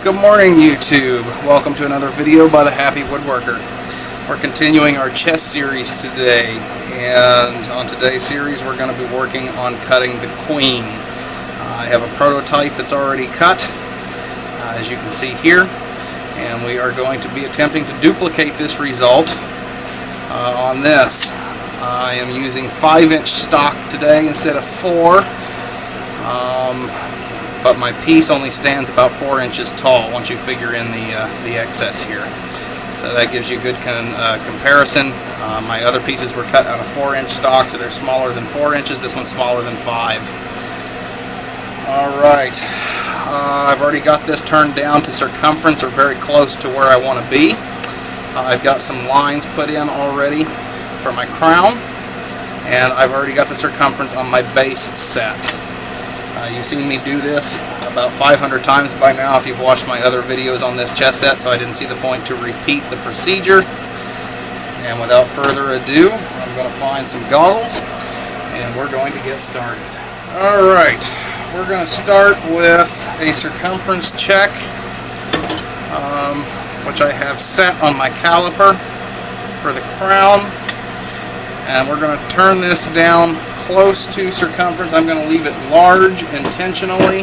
Good morning, YouTube. Welcome to another video by the Happy Woodworker. We're continuing our chess series today, and on today's series we're going to be working on cutting the queen. I have a prototype that's already cut, as you can see here, and we are going to be attempting to duplicate this result on this. I am using 5-inch stock today instead of 4. But my piece only stands about 4 inches tall once you figure in the excess here. So that gives you a good comparison. My other pieces were cut out of 4-inch stock, so they're smaller than 4 inches. This one's smaller than 5. Alright, I've already got this turned down to circumference, or very close to where I want to be. I've got some lines put in already for my crown, and I've already got the circumference on my base set. You've seen me do this about 500 times by now if you've watched my other videos on this chess set, so I didn't see the point to repeat the procedure. And without further ado, I'm going to find some goggles and we're going to get started. Alright, we're going to start with a circumference check, which I have set on my caliper for the crown. And we're going to turn this down close to circumference. I'm going to leave it large intentionally,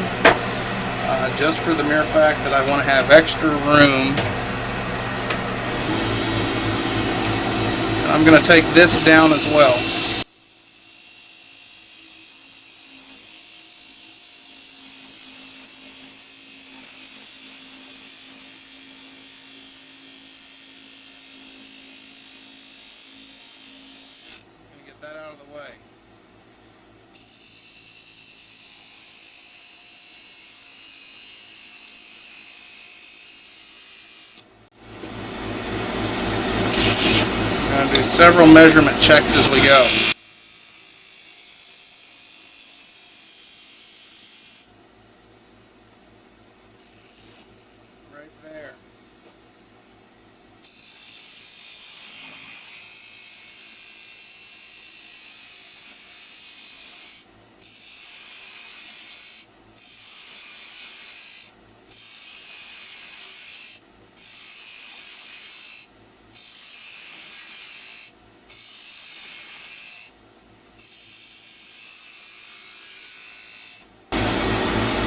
just for the mere fact that I want to have extra room. And I'm going to take this down as well. Get that out of the way. I'm going to do several measurement checks as we go. Right there.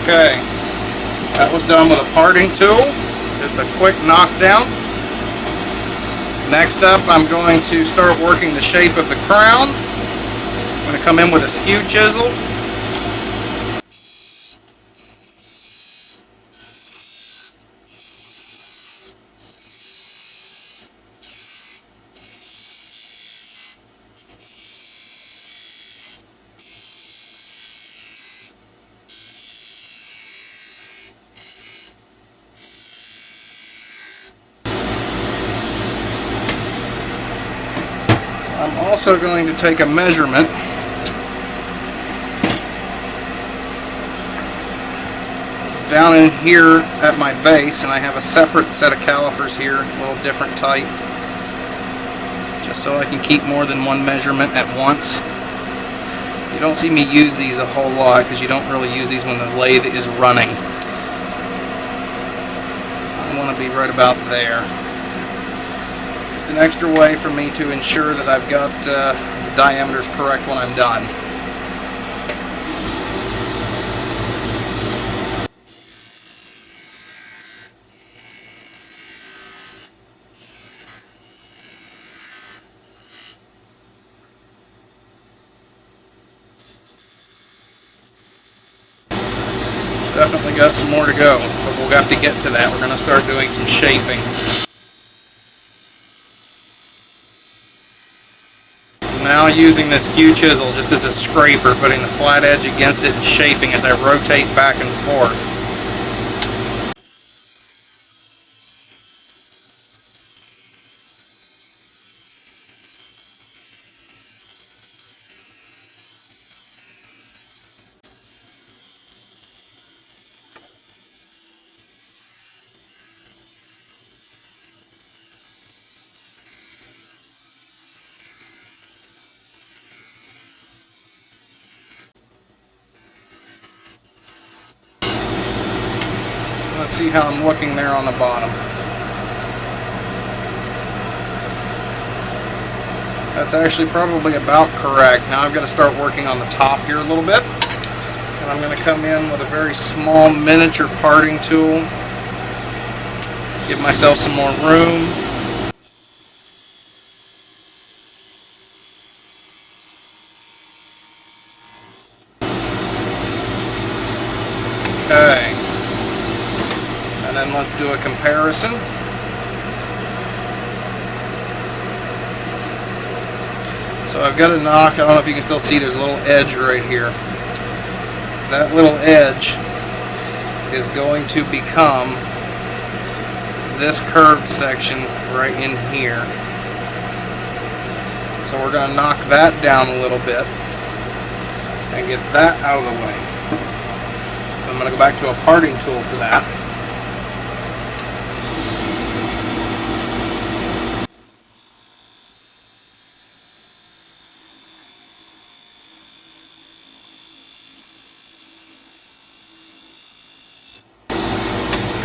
Okay, that was done with a parting tool, just a quick knockdown. Next up, I'm going to start working the shape of the crown. I'm going to come in with a skew chisel. I'm also going to take a measurement down in here at my base, and I have a separate set of calipers here, a little different type, just so I can keep more than one measurement at once. You don't see me use these a whole lot because you don't really use these when the lathe is running. I want to be right about there. An extra way for me to ensure that I've got the diameters correct when I'm done. Definitely got some more to go, but we'll have to get to that. We're going to start doing some shaping. Now using the skew chisel just as a scraper, putting the flat edge against it and shaping as I rotate back and forth. Let's see how I'm looking there on the bottom. That's actually probably about correct. Now I've got to start working on the top here a little bit. And I'm going to come in with a very small miniature parting tool. Give myself some more room. Okay. And then let's do a comparison. So I've got a knock. I don't know if you can still see there's a little edge right here. That little edge is going to become this curved section right in here. So we're going to knock that down a little bit and get that out of the way. I'm going to go back to a parting tool for that.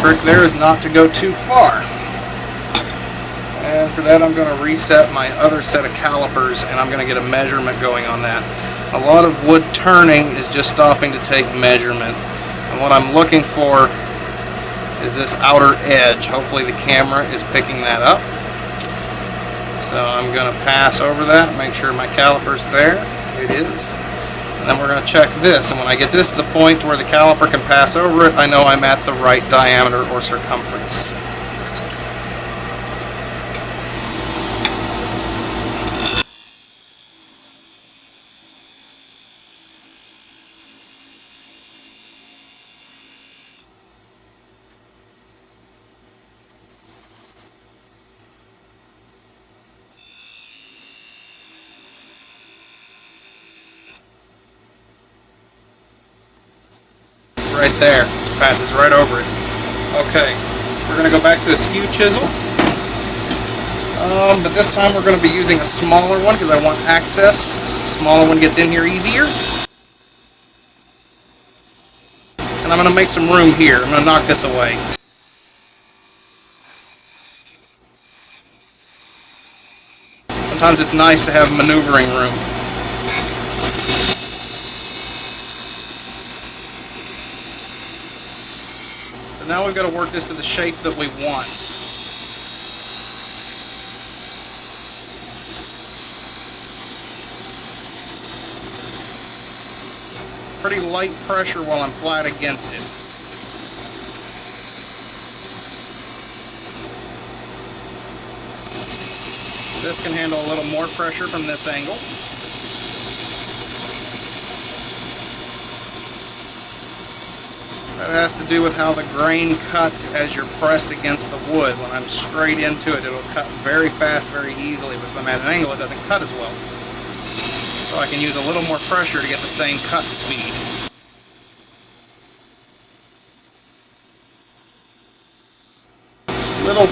Trick there is not to go too far. And for that I'm going to reset my other set of calipers and I'm going to get a measurement going on that. A lot of wood turning is just stopping to take measurement. And what I'm looking for is this outer edge. Hopefully the camera is picking that up. So I'm going to pass over that, make sure my caliper's there. It is. And then we're going to check this, and when I get this to the point where the caliper can pass over it, I know I'm at the right diameter or circumference. Right there, passes right over it. Okay, we're going to go back to the skew chisel, but this time we're going to be using a smaller one because I want access. The smaller one gets in here easier. And I'm going to make some room here. I'm going to knock this away. Sometimes it's nice to have maneuvering room. Now we've got to work this to the shape that we want. Pretty light pressure while I'm flat against it. This can handle a little more pressure from this angle. That has to do with how the grain cuts as you're pressed against the wood. When I'm straight into it, it'll cut very fast, very easily, but if I'm at an angle, it doesn't cut as well. So I can use a little more pressure to get the same cut speed. Little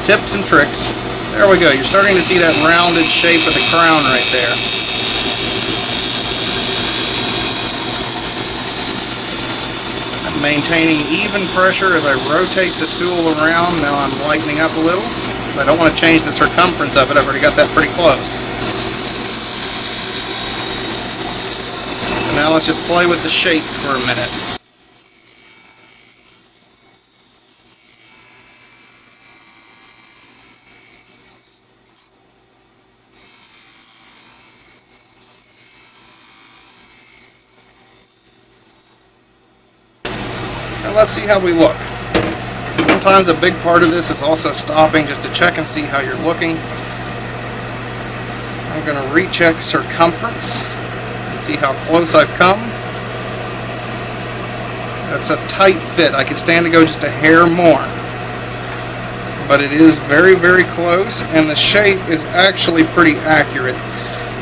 tips and tricks. There we go. You're starting to see that rounded shape of the crown right there. Maintaining even pressure as I rotate the tool around. Now I'm lightening up a little. I don't want to change the circumference of it. I've already got that pretty close. So now let's just play with the shape for a minute. And let's see how we look. Sometimes a big part of this is also stopping just to check and see how you're looking. I'm going to recheck circumference and see how close I've come. That's a tight fit. I could stand to go just a hair more. But it is very, very close, and the shape is actually pretty accurate.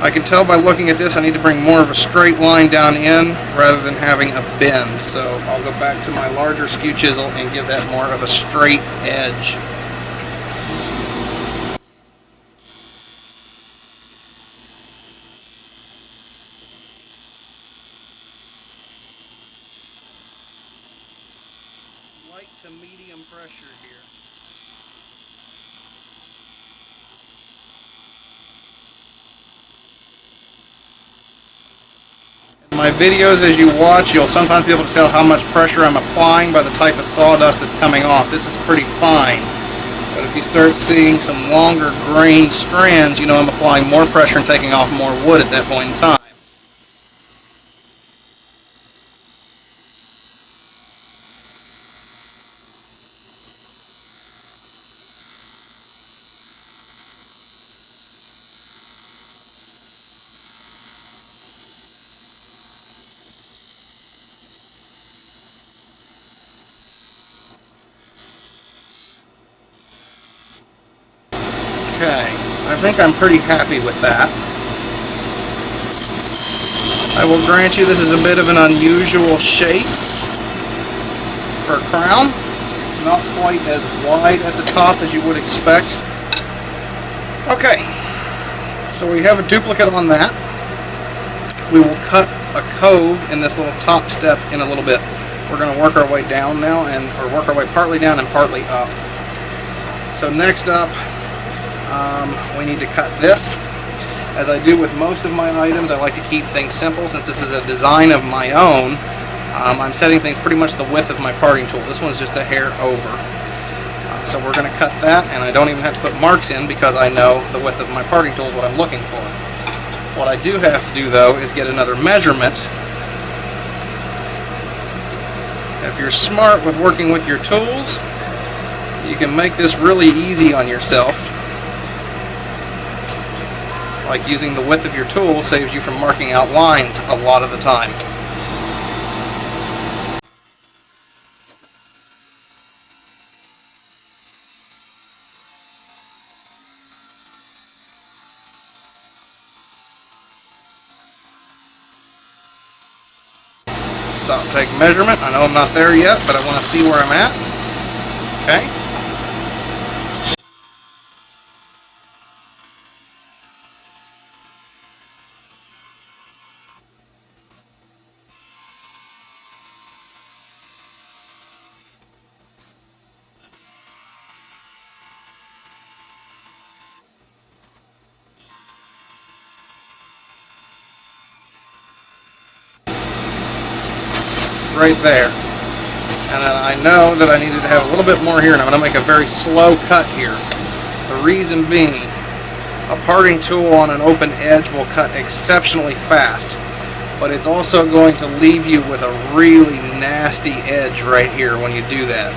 I can tell by looking at this I need to bring more of a straight line down in rather than having a bend. So I'll go back to my larger skew chisel and give that more of a straight edge. light to medium pressure here. In my videos, as you watch, you'll sometimes be able to tell how much pressure I'm applying by the type of sawdust that's coming off. This is pretty fine. But if you start seeing some longer grain strands, you know I'm applying more pressure and taking off more wood at that point in time. Okay, I think I'm pretty happy with that. I will grant you this is a bit of an unusual shape for a crown. It's not quite as wide at the top as you would expect. Okay, so we have a duplicate on that. We will cut a cove in this little top step in a little bit. We're going to work our way down now, or work our way partly down and partly up. So next up, we need to cut this. As I do with most of my items, I like to keep things simple. Since this is a design of my own, I'm setting things pretty much the width of my parting tool. This one's just a hair over. So we're going to cut that, and I don't even have to put marks in because I know the width of my parting tool is what I'm looking for. What I do have to do, though, is get another measurement. If you're smart with working with your tools, you can make this really easy on yourself. Like using the width of your tool saves you from marking out lines a lot of the time. Stop, take measurement. I know I'm not there yet, but I want to see where I'm at. Okay. Right there. And then I know that I needed to have a little bit more here, and I'm going to make a very slow cut here. The reason being, a parting tool on an open edge will cut exceptionally fast, but it's also going to leave you with a really nasty edge right here when you do that.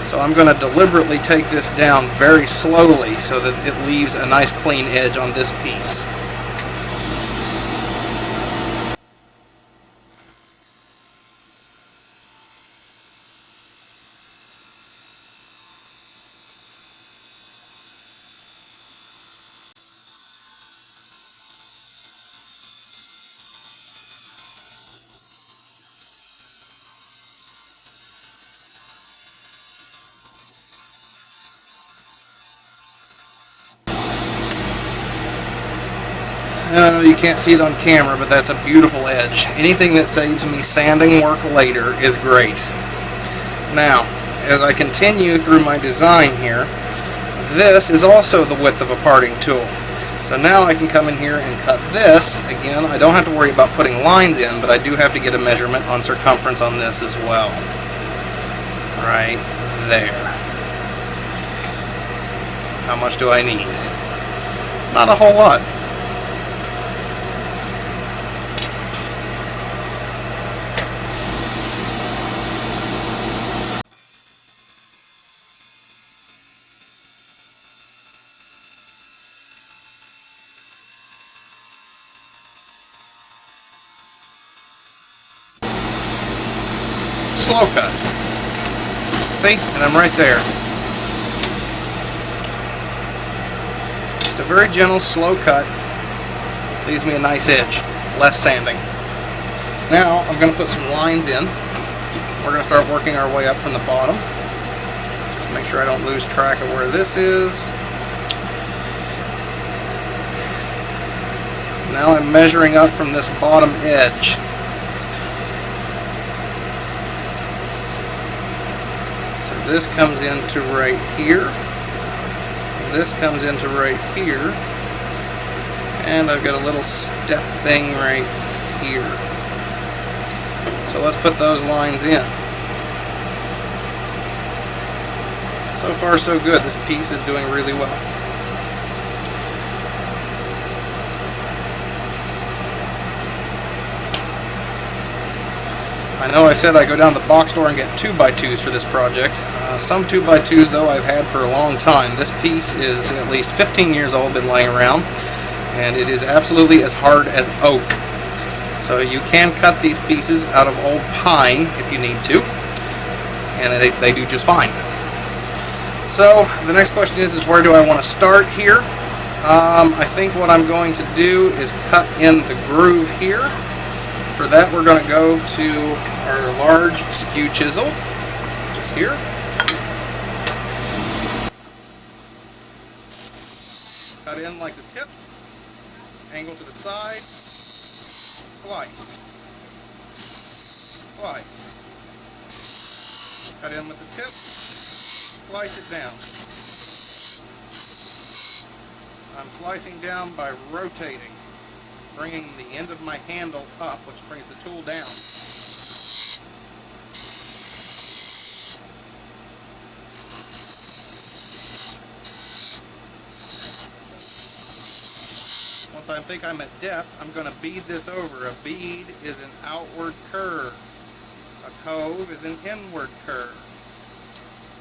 So I'm going to deliberately take this down very slowly so that it leaves a nice clean edge on this piece. I know you can't see it on camera, but that's a beautiful edge. Anything that saves me sanding work later is great. Now, as I continue through my design here, this is also the width of a parting tool. So now I can come in here and cut this. Again, I don't have to worry about putting lines in, but I do have to get a measurement on circumference on this as well. Right there. How much do I need? Not a whole lot. Slow cut. See? And I'm right there. Just a very gentle, slow cut. Leaves me a nice edge. Less sanding. Now, I'm going to put some lines in. We're going to start working our way up from the bottom. Just make sure I don't lose track of where this is. Now I'm measuring up from this bottom edge. this comes into right here. This comes into right here. And I've got a little step thing right here. So let's put those lines in. So far so good. This piece is doing really well. I know I said I go down to the box store and get 2x2s for this project. Some 2x2s though I've had for a long time. This piece is at least 15 years old, been laying around, and it is absolutely as hard as oak. So you can cut these pieces out of old pine if you need to, and they do just fine. So the next question is where do I want to start here? I think what I'm going to do is cut in the groove here. For that we're going to go to our large skew chisel, which is here. Cut in like the tip, angle to the side, slice, slice. Cut in with the tip, slice it down. I'm slicing down by rotating, bringing the end of my handle up, which brings the tool down. Once I think I'm at depth, I'm going to bead this over. A bead is an outward curve. A cove is an inward curve.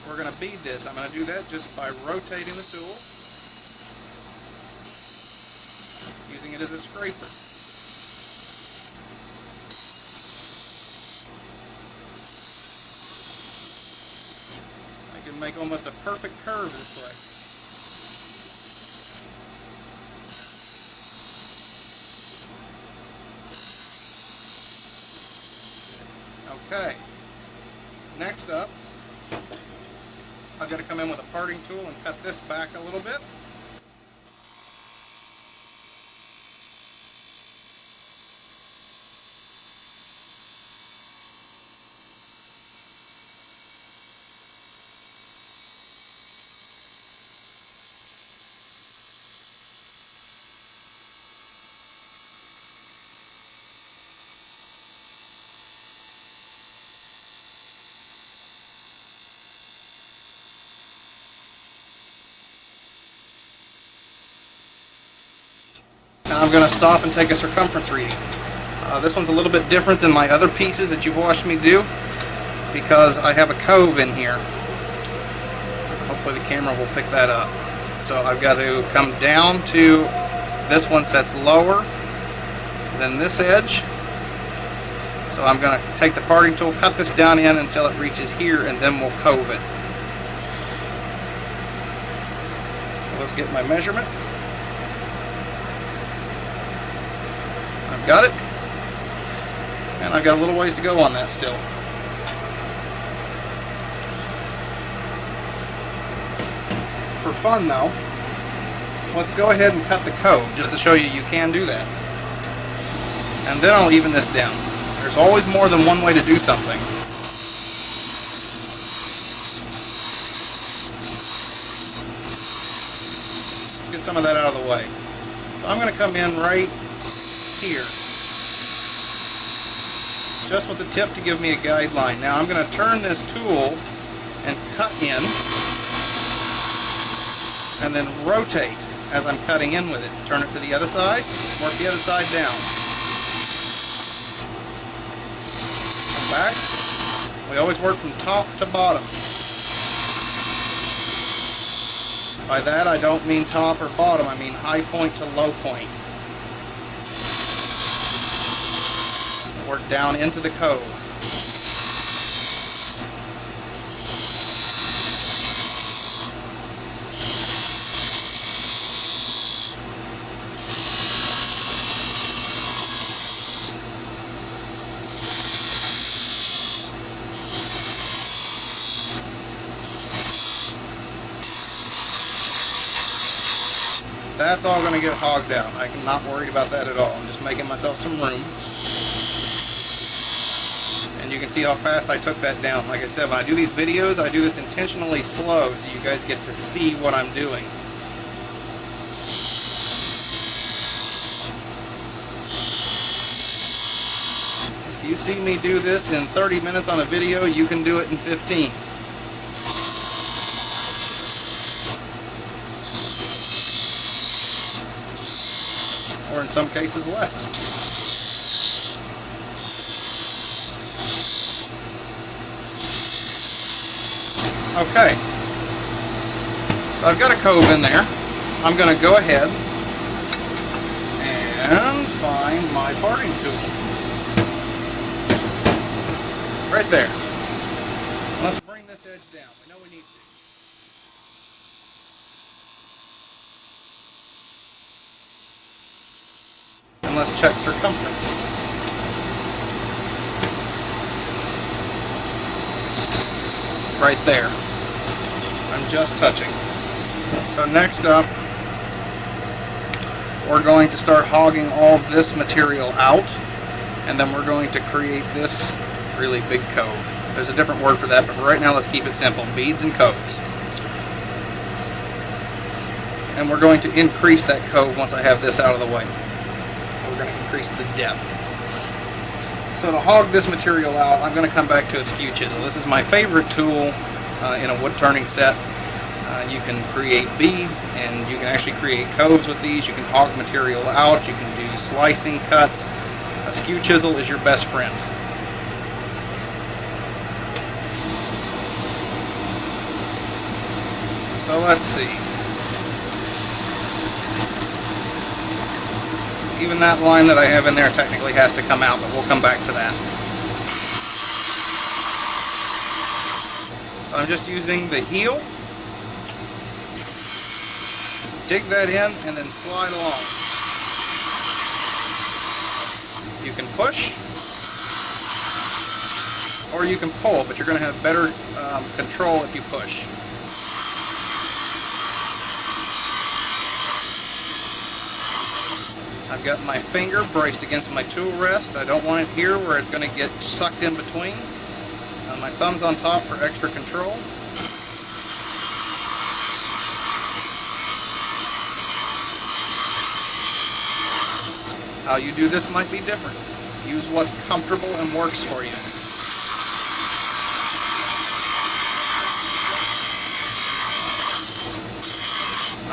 We're going to bead this. I'm going to do that just by rotating the tool, using it as a scraper. I can make almost a perfect curve this way. Okay, next up, I've got to come in with a parting tool and cut this back a little bit. Now I'm going to stop and take a circumference reading. This one's a little bit different than my other pieces that you've watched me do because I have a cove in here. Hopefully the camera will pick that up. So I've got to come down to this one sets lower than this edge. So I'm going to take the parting tool, cut this down in until it reaches here, and then we'll cove it. Let's get my measurement. I've got it, and I've got a little ways to go on that still. For fun though, let's go ahead and cut the cove just to show you you can do that. And then I'll even this down. There's always more than one way to do something. Let's get some of that out of the way. So I'm going to come in right here, just with the tip to give me a guideline. Now I'm going to turn this tool and cut in, and then rotate as I'm cutting in with it. Turn it to the other side, work the other side down. Come back. We always work from top to bottom. By that I don't mean top or bottom, I mean high point to low point. Work down into the cove. That's all going to get hogged out. I'm not worried about that at all. I'm just making myself some room. And you you can see how fast I took that down. Like I said, when I do these videos, I do this intentionally slow so you guys get to see what I'm doing. If you see me do this in 30 minutes on a video, you can do it in 15. Or in some cases less. Okay, so I've got a cove in there. I'm going to go ahead and find my parting tool. Right there. Let's bring this edge down. We know we need to. And let's check circumference. Right there. I'm just touching. So next up, we're going to start hogging all this material out, and then we're going to create this really big cove. There's a different word for that, but for right now let's keep it simple. Beads and coves. And we're going to increase that cove once I have this out of the way. We're going to increase the depth. So to hog this material out, I'm going to come back to a skew chisel. This is my favorite tool in a wood turning set. You can create beads, and you can actually create coves with these. You can hog material out. You can do slicing cuts. A skew chisel is your best friend. So let's see. Even that line that I have in there technically has to come out, but we'll come back to that. So I'm just using the heel. Dig that in and then slide along. You can push or you can pull, but you're going to have better control if you push. I've got my finger braced against my tool rest. I don't want it here where it's going to get sucked in between. My thumb's on top for extra control. How you do this might be different. Use what's comfortable and works for you.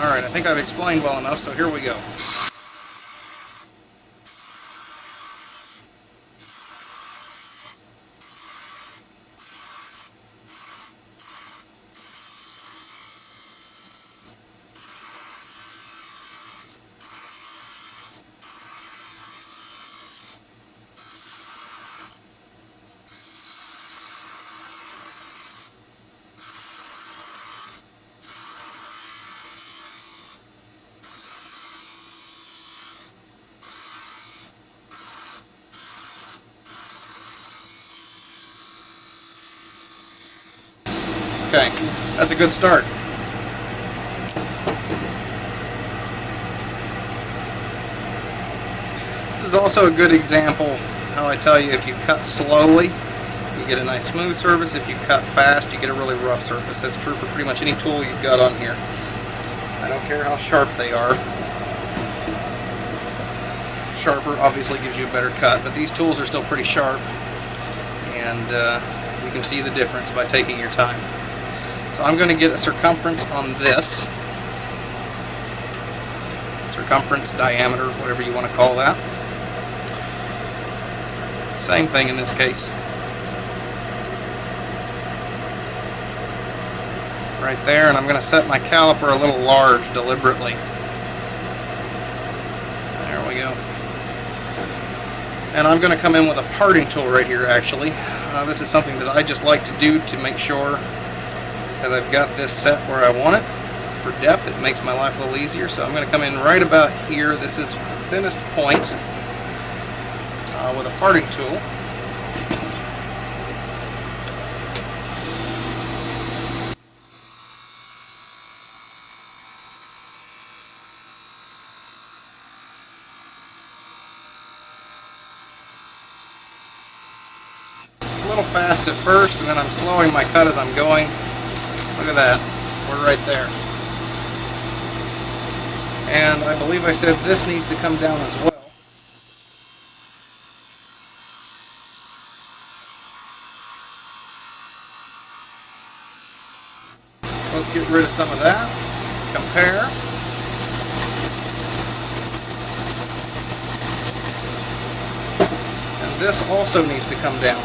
Alright, I think I've explained well enough, so here we go. Okay, that's a good start. This is also a good example how I tell you if you cut slowly, you get a nice smooth surface. If you cut fast, you get a really rough surface. That's true for pretty much any tool you've got on here. I don't care how sharp they are. Sharper obviously gives you a better cut, but these tools are still pretty sharp, and you can see the difference by taking your time. So I'm going to get a circumference on this. Circumference, diameter, whatever you want to call that. Same thing in this case. Right there, and I'm going to set my caliper a little large deliberately. There we go. And I'm going to come in with a parting tool right here actually. This is something that I just like to do to make sure that I've got this set where I want it. For depth, it makes my life a little easier, so I'm going to come in right about here. This is the thinnest point with a parting tool. A little fast at first, and then I'm slowing my cut as I'm going. Look at that. We're right there. And I believe I said this needs to come down as well. Let's get rid of some of that. Compare. And this also needs to come down.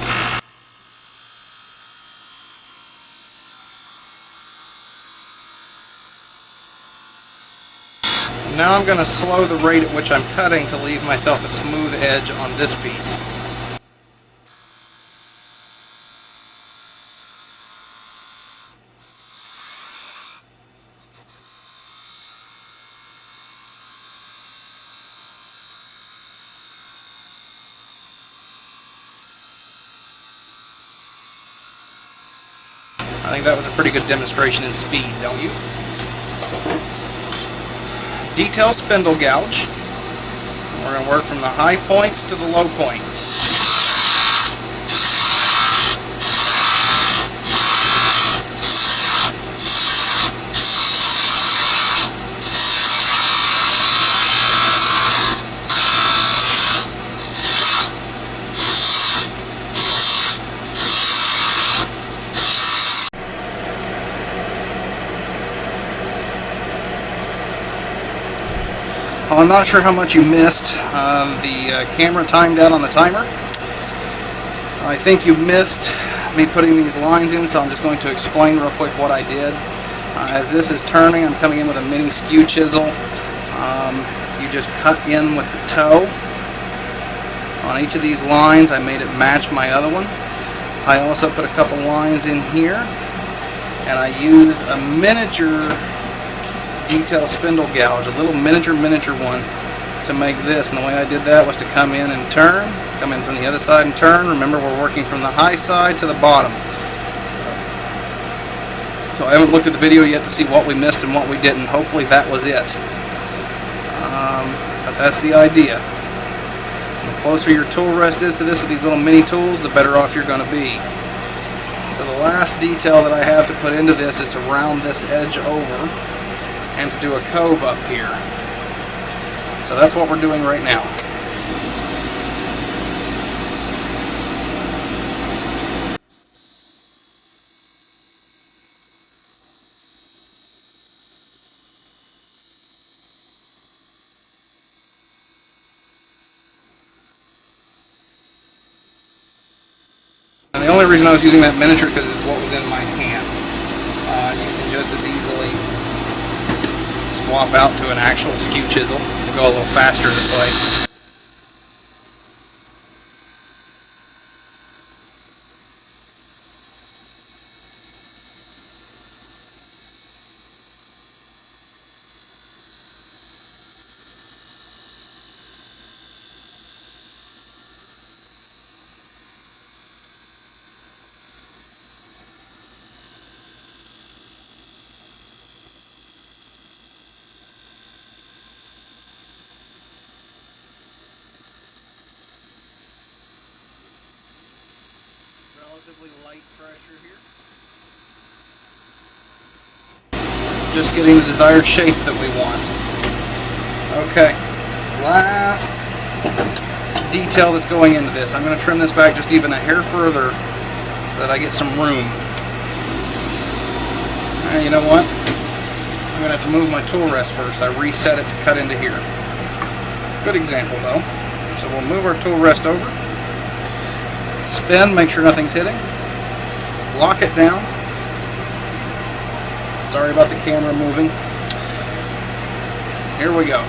Now I'm going to slow the rate at which I'm cutting to leave myself a smooth edge on this piece. I think that was a pretty good demonstration in speed, don't you? Detail spindle gouge. We're going to work from the high points to the low point. Well, I'm not sure how much you missed. The camera timed out on the timer. I think you missed me putting these lines in, so I'm just going to explain real quick what I did. As this is turning, I'm coming in with a mini skew chisel. You just cut in with the toe. On each of these lines, I made it match my other one. I also put a couple lines in here, and I used a miniature detail spindle gouge, a little miniature one, to make this. And the way I did that was to come in and turn, come in from the other side and turn. Remember, we're working from the high side to the bottom. So I haven't looked at the video yet to see what we missed and what we didn't. Hopefully that was it. But that's the idea. And the closer your tool rest is to this with these little mini tools, the better off you're going to be. So the last detail that I have to put into this is to round this edge over and to do a cove up here. So that's what we're doing right now. And the only reason I was using that miniature is because it's what was in my hand. You can just as easily swap out to an actual skew chisel and go a little faster this way. Relatively light pressure here. Just getting the desired shape that we want. Okay, last detail that's going into this. I'm going to trim this back just even a hair further so that I get some room. You know what? I'm going to have to move my tool rest first. I reset it to cut into here. Good example though. So we'll move our tool rest over. Spin, make sure nothing's hitting. Lock it down. Sorry about the camera moving. Here we go.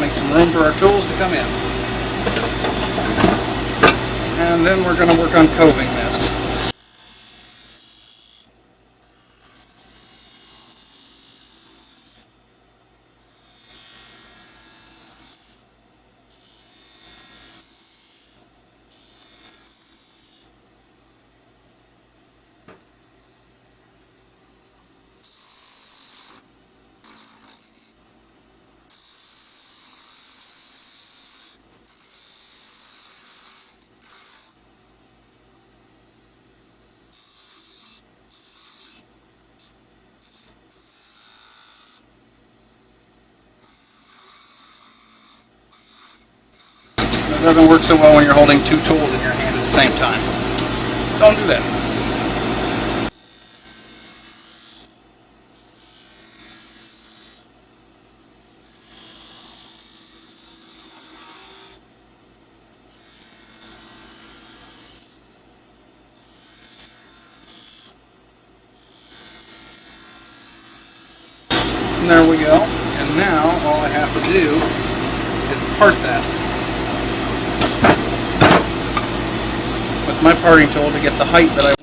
Make some room for our tools to come in. And then we're going to work on coving this. It doesn't work so well when you're holding two tools in your hand at the same time. Don't do that. And there we go. And now all I have to do is part that with my parting tool to get the height that I want.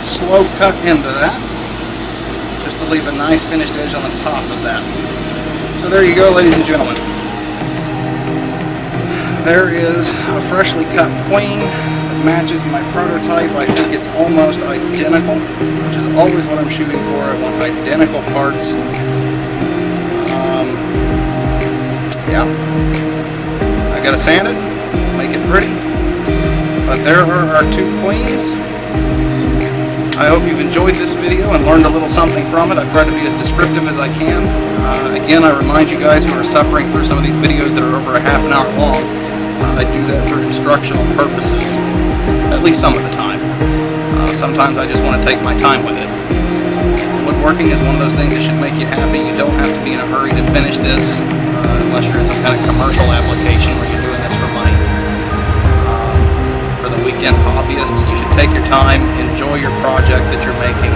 Slow cut into that, just to leave a nice finished edge on the top of that. So there you go, ladies and gentlemen. There is a freshly cut queen that matches my prototype. I think it's almost identical, which is always what I'm shooting for. I want identical parts. Yeah, I gotta sand it, make it pretty. But there are our two queens. I hope you've enjoyed this video and learned a little something from it. I've tried to be as descriptive as I can. Again, I remind you guys who are suffering through some of these videos that are over a half an hour long, I do that for instructional purposes, at least some of the time. Sometimes I just want to take my time with it. Woodworking is one of those things that should make you happy. You don't have to be in a hurry to finish this unless you're in some kind of commercial application where you're doing this for money. For the weekend hobbyists, you should take your time, enjoy your project that you're making,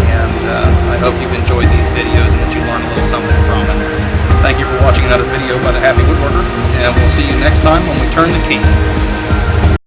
and I hope you've enjoyed these videos and that you learned a little something from it. Thank you for watching another video by the Happy Woodworker, and we'll see you next time when we turn the key.